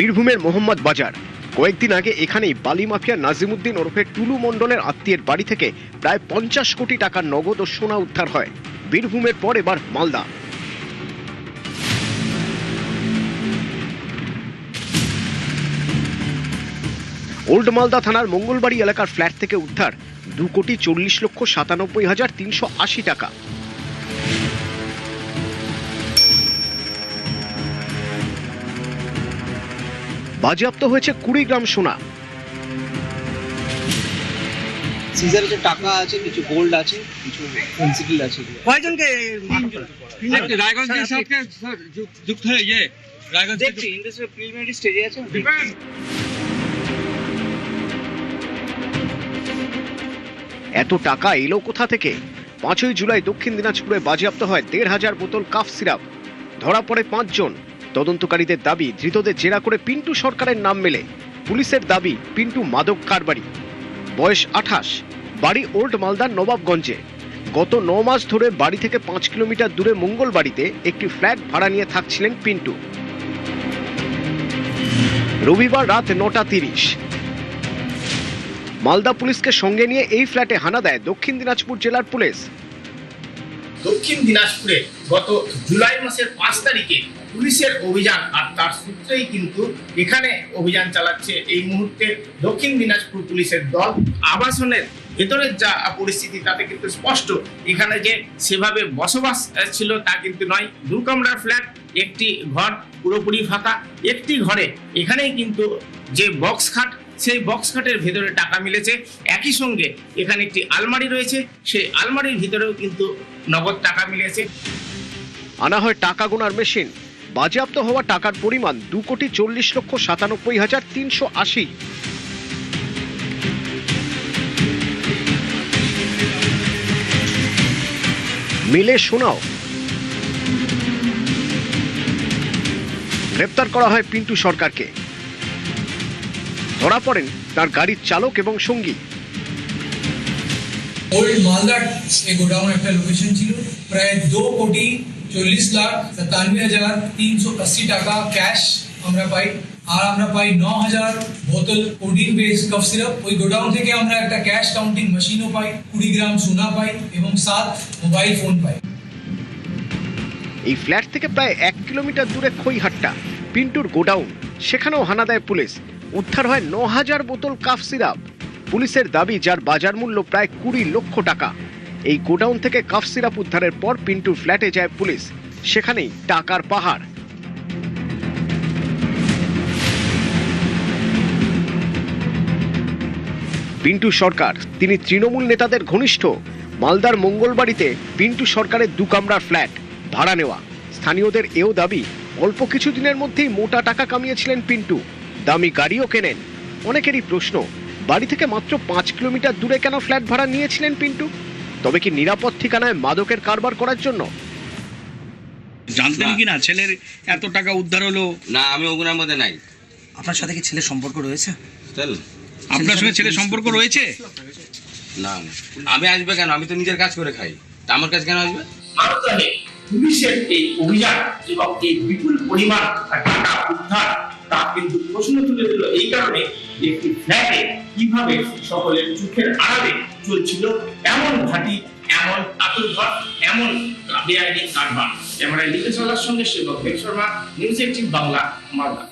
বীরভূমের মোহাম্মদ বাজার। কয়েকদিন আগে এখানেই বালি মাফিয়া নাজিমুদ্দিন ওরফে টুলু মণ্ডলের আত্মীয়ের বাড়ি থেকে প্রায় 50 কোটি টাকার নগদ ও সোনা উদ্ধার হয়। বীরভূমের পর এবার মালদা। ওল্ড মালদা থানার মঙ্গলবাড়ি এলাকার ফ্ল্যাট থেকে উদ্ধার 2,40,97,380 টাকা। বাজেয়াপ্ত হয়েছে 20 গ্রাম সোনা। সিজারে যে টাকা আছে, কিছু গোল্ড আছে, কিছু পেন্সিল আছে। কয়জনকে রায়গঞ্জের সাথে যুক্ত হয়ে ইয়ে রায়গঞ্জ দেখছি ইন্ডাস্ট্রি প্রিলিমিনারি স্টেজে আছে। এত টাকা এলো কোথা থেকে? 5ই জুলাই দক্ষিণ দিনাজপুরে বাজেয়াপ্ত হয় 1,500 বোতল কাফ সিরাপ। ধরা পড়ে 5 জন। তদন্তকারীদের দাবি, ধৃতদের জেরা করে পিন্টু সরকারের নাম মেলে। পুলিশের দাবি, পিন্টু মাদক কারবারি, বয়স 28, বাড়ি ওল্ড মালদার নবাবগঞ্জে। গত 9 মাস ধরে বাড়ি থেকে 5 কিলোমিটার দূরে মঙ্গলবাড়িতে একটি ফ্ল্যাট ভাড়া নিয়ে থাকছিলেন পিন্টু। রবিবার রাত 9:30 মালদা পুলিশকে সঙ্গে নিয়ে এই ফ্ল্যাটে হানা দেয় দক্ষিণ দিনাজপুর জেলার পুলিশ। দক্ষিণ দিনাজপুরে গত জুলাই মাসের 5 তারিখে পুলিশের অভিযান, আর তার সূত্রেই কিন্তু এখানে অভিযান চালাচ্ছে এই মুহূর্তে দক্ষিণ দিনাজপুর পুলিশের দল। আবাসনের ভেতরের যা পরিস্থিতি তাতে কিন্তু স্পষ্ট, এখানে যে সেভাবে বসবাস ছিল তা কিন্তু নয়। 2 কামরার ফ্ল্যাট, একটি ঘর পুরোপুরি ফাঁকা। একটি ঘরে এখানেই কিন্তু যে বক্স খাট, সেই বক্স খাটের ভেতরে টাকা মিলেছে। একই সঙ্গে এখানে একটি আলমারি রয়েছে, সেই আলমারির ভিতরেও কিন্তু নগদ টাকা মিলেছে। আনা হয় টাকা গোনার মেশিন। বাজেয়াপ্ত হওয়া টাকার পরিমাণ 2,40,97,380। মিলে সোনাও। গ্রেপ্তার করা হয় পিন্টু সরকারকে। ধরা পড়েন তার গাড়ির চালক এবং সঙ্গী। ওল্ড মালদার এই গোডাউন একটা লোকেশন ছিল। প্রায় 2,94,97,380 টাকা ক্যাশ আমরা পাই, আর আমরা পাই 9,000 বোতল কোডিন বেস কফ সিরাপ। ওই গোডাউন থেকে আমরা একটা ক্যাশ কাউন্টিং মেশিনও পাই, 20 গ্রাম সোনা পাই এবং 7 মোবাইল ফোন পাই। এই ফ্ল্যাট থেকে প্রায় 1 কিলোমিটার দূরে খইহাট্টা, পিন্টুর গোডাউন। সেখানেও হানা দেয় পুলিশ। উদ্ধার হয় 9,000 বোতল কাফ সিরাপ। পুলিশের দাবি, যার বাজার মূল্য প্রায় 20 লক্ষ টাকা। এই গোডাউন থেকে কাফ সিরাপ উদ্ধারের পর পিন্টুর ফ্ল্যাটে যায় পুলিশ। সেখানেই টাকার পাহাড়। পিন্টু সরকার, তিনি তৃণমূল নেতাদের ঘনিষ্ঠ। মালদার মঙ্গলবাড়িতে পিন্টু সরকারের 2 কামরার ফ্ল্যাট ভাড়া নেওয়া। স্থানীয়দের এও দাবি, অল্প কিছু দিনের মধ্যেই মোটা টাকা কামিয়েছিলেন পিন্টু। দামি গাড়িও কেনেন। অনেকেরই প্রশ্ন, বাড়ি থেকে মাত্র 5 কিলোমিটার দূরে কেন ফ্ল্যাট ভাড়া নিয়েছিলেন পিন্টু? তবে কি নিরাপদ ঠিকানায় মাদকের কারবার করার জন্য? জানতেন কি না ছেলের এত টাকা উদ্ধার হলো? না, আমি ওগুলোর মধ্যে নাই। আপনার সাথে কি ছেলের সম্পর্ক রয়েছে? আপনার সঙ্গে ছেলের সম্পর্ক রয়েছে? না, আমি আসবে কেন? আমি তো নিজের কাজ করে খাই, তা আমার কাছে কেন আসবে? মালদায় পুলিশের এই অভিযান এবং এই বিপুল পরিমাণ টাকা উদ্ধার তা কিন্তু প্রশ্ন তুলে দিল এই কারণে, একটি ফ্ল্যাটে কিভাবে সকলের চোখের আড়ালে চলছিল এমন ঘাঁটি, এমন আতুরঘর, এমন বেআইনি কারবার। ক্যামেরায় লিখে চলার সঙ্গে সেবক শর্মা, নিউজ 18 বাংলা, মালদা।